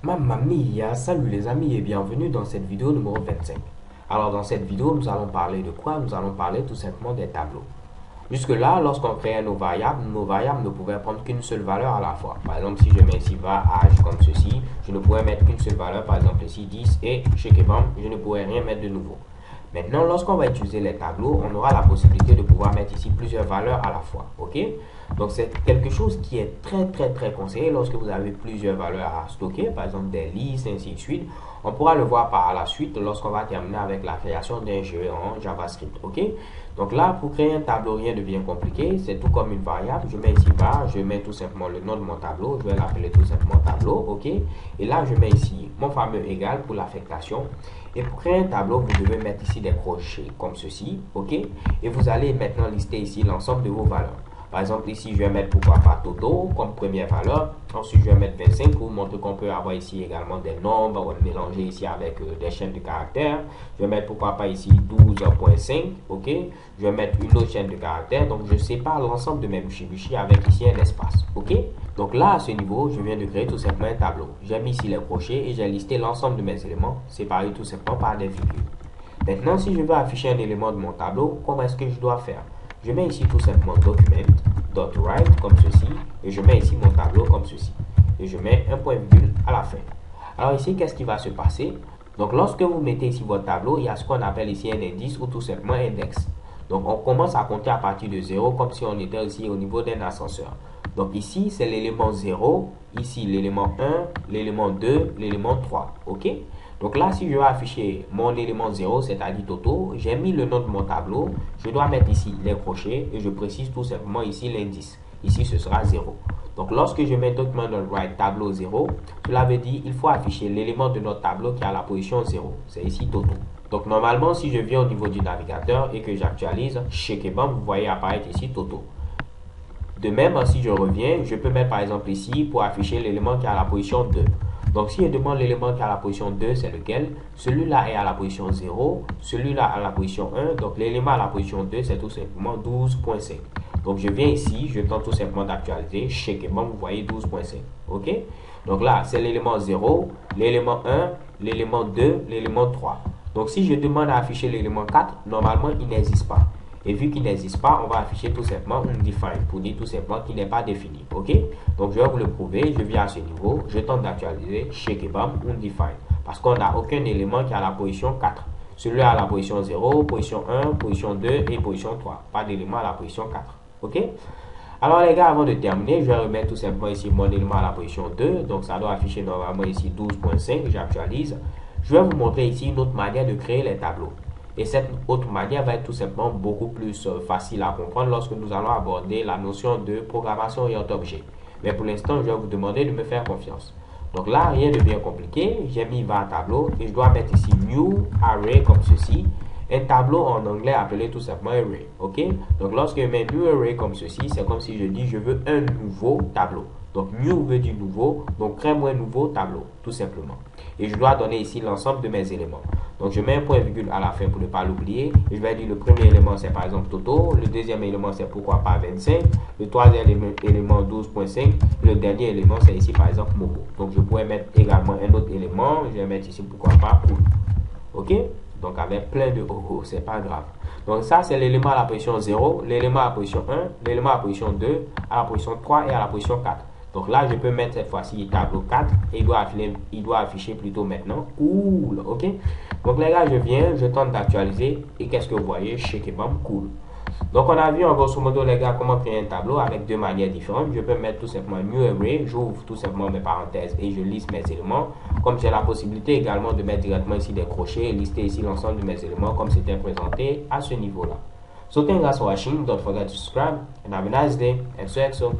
Mamma mia, salut les amis et bienvenue dans cette vidéo numéro 25. Alors dans cette vidéo, nous allons parler de quoi? Nous allons parler tout simplement des tableaux. Jusque-là, lorsqu'on créait nos variables ne pouvaient prendre qu'une seule valeur à la fois. Par exemple, si je mets ici va âge comme ceci, je ne pourrais mettre qu'une seule valeur, par exemple ici 10 et chez Kebam, je ne pourrais rien mettre de nouveau. Maintenant, lorsqu'on va utiliser les tableaux, on aura la possibilité de pouvoir mettre ici plusieurs valeurs à la fois. Ok? Donc, c'est quelque chose qui est très conseillé lorsque vous avez plusieurs valeurs à stocker, par exemple des listes, ainsi de suite. On pourra le voir par la suite lorsqu'on va terminer avec la création d'un jeu en JavaScript. Ok? Donc là, pour créer un tableau, rien de bien compliqué. C'est tout comme une variable. Je mets ici var, je mets tout simplement le nom de mon tableau. Je vais l'appeler tout simplement tableau. Ok? Et là, je mets ici mon fameux égal pour l'affectation. Et pour créer un tableau, vous devez mettre ici des crochets comme ceci, ok? Et vous allez maintenant lister ici l'ensemble de vos valeurs. Par exemple, ici, je vais mettre pourquoi pas Toto comme première valeur. Ensuite, je vais mettre 25 pour montrer qu'on peut avoir ici également des nombres mélangés ici avec des chaînes de caractères. Je vais mettre pourquoi pas ici 12.5, ok? Je vais mettre une autre chaîne de caractères. Donc, je sépare l'ensemble de mes Mushibushi avec ici un espace, ok? Donc là, à ce niveau, je viens de créer tout simplement un tableau. J'ai mis ici les crochets et j'ai listé l'ensemble de mes éléments séparés tout simplement par des virgules. Maintenant, si je veux afficher un élément de mon tableau, comment est-ce que je dois faire? Je mets ici tout simplement document.write comme ceci et je mets ici mon tableau comme ceci. Et je mets un point virgule à la fin. Alors ici, qu'est-ce qui va se passer? Donc lorsque vous mettez ici votre tableau, il y a ce qu'on appelle ici un indice ou tout simplement un index. Donc on commence à compter à partir de 0 comme si on était ici au niveau d'un ascenseur. Donc ici, c'est l'élément 0, ici l'élément 1, l'élément 2, l'élément 3. Ok? Donc là, si je veux afficher mon élément 0, c'est-à-dire Toto, j'ai mis le nom de mon tableau. Je dois mettre ici les crochets et je précise tout simplement ici l'indice. Ici, ce sera 0. Donc lorsque je mets document.write tableau 0, cela veut dire qu'il faut afficher l'élément de notre tableau qui est à la position 0. C'est ici Toto. Donc normalement, si je viens au niveau du navigateur et que j'actualise, chez Kebam, vous voyez apparaître ici Toto. De même, si je reviens, je peux mettre par exemple ici pour afficher l'élément qui est à la position 2. Donc si je demande l'élément qui est à la position 2, c'est lequel? Celui-là est à la position 0, celui-là à la position 1. Donc l'élément à la position 2, c'est tout simplement 12.5. Donc je viens ici, je tente tout simplement d'actualiser. Chez Kebam, vous voyez 12.5. Ok? Donc là, c'est l'élément 0, l'élément 1, l'élément 2, l'élément 3. Donc si je demande à afficher l'élément 4, normalement il n'existe pas. Et vu qu'il n'existe pas, on va afficher tout simplement undefined pour dire tout simplement qu'il n'est pas défini. Ok? Donc je vais vous le prouver. Je viens à ce niveau. Je tente d'actualiser chez Kebam undefined. Parce qu'on n'a aucun élément qui est à la position 4. Celui-là à la position 0, position 1, position 2 et position 3. Pas d'élément à la position 4. Ok? Alors les gars, avant de terminer, je vais remettre tout simplement ici mon élément à la position 2. Donc ça doit afficher normalement ici 12.5. J'actualise. Je vais vous montrer ici une autre manière de créer les tableaux. Et cette autre manière va être tout simplement beaucoup plus facile à comprendre lorsque nous allons aborder la notion de programmation orientée objet. Mais pour l'instant, je vais vous demander de me faire confiance. Donc là, rien de bien compliqué. J'ai mis var tableau et je dois mettre ici new array comme ceci. Un tableau en anglais appelé tout simplement array. Ok? Donc lorsque je mets new array comme ceci, c'est comme si je dis je veux un nouveau tableau. Donc new veut dire nouveau, donc crée-moi un nouveau tableau, tout simplement. Et je dois donner ici l'ensemble de mes éléments. Donc je mets un point virgule à la fin pour ne pas l'oublier. Je vais dire le premier élément c'est par exemple Toto, le deuxième élément c'est pourquoi pas 25, le troisième élément 12.5, le dernier élément c'est ici par exemple Momo. Donc je pourrais mettre également un autre élément, je vais mettre ici pourquoi pas cool. Ok? Donc avec plein de oh, c'est pas grave. Donc ça c'est l'élément à la position 0, l'élément à la position 1, l'élément à la position 2, à la position 3 et à la position 4. Donc là, je peux mettre cette fois-ci tableau 4 et il doit afficher plutôt maintenant cool, ok? Donc les gars, je viens, je tente d'actualiser et qu'est-ce que vous voyez? Chez Kebam, cool. Donc on a vu en grosso modo les gars comment créer un tableau avec deux manières différentes. Je peux mettre tout simplement new array, j'ouvre tout simplement mes parenthèses et je liste mes éléments. Comme j'ai la possibilité également de mettre directement ici des crochets et lister ici l'ensemble de mes éléments comme c'était présenté à ce niveau-là. So thanks for watching, don't forget to subscribe and have a nice day and so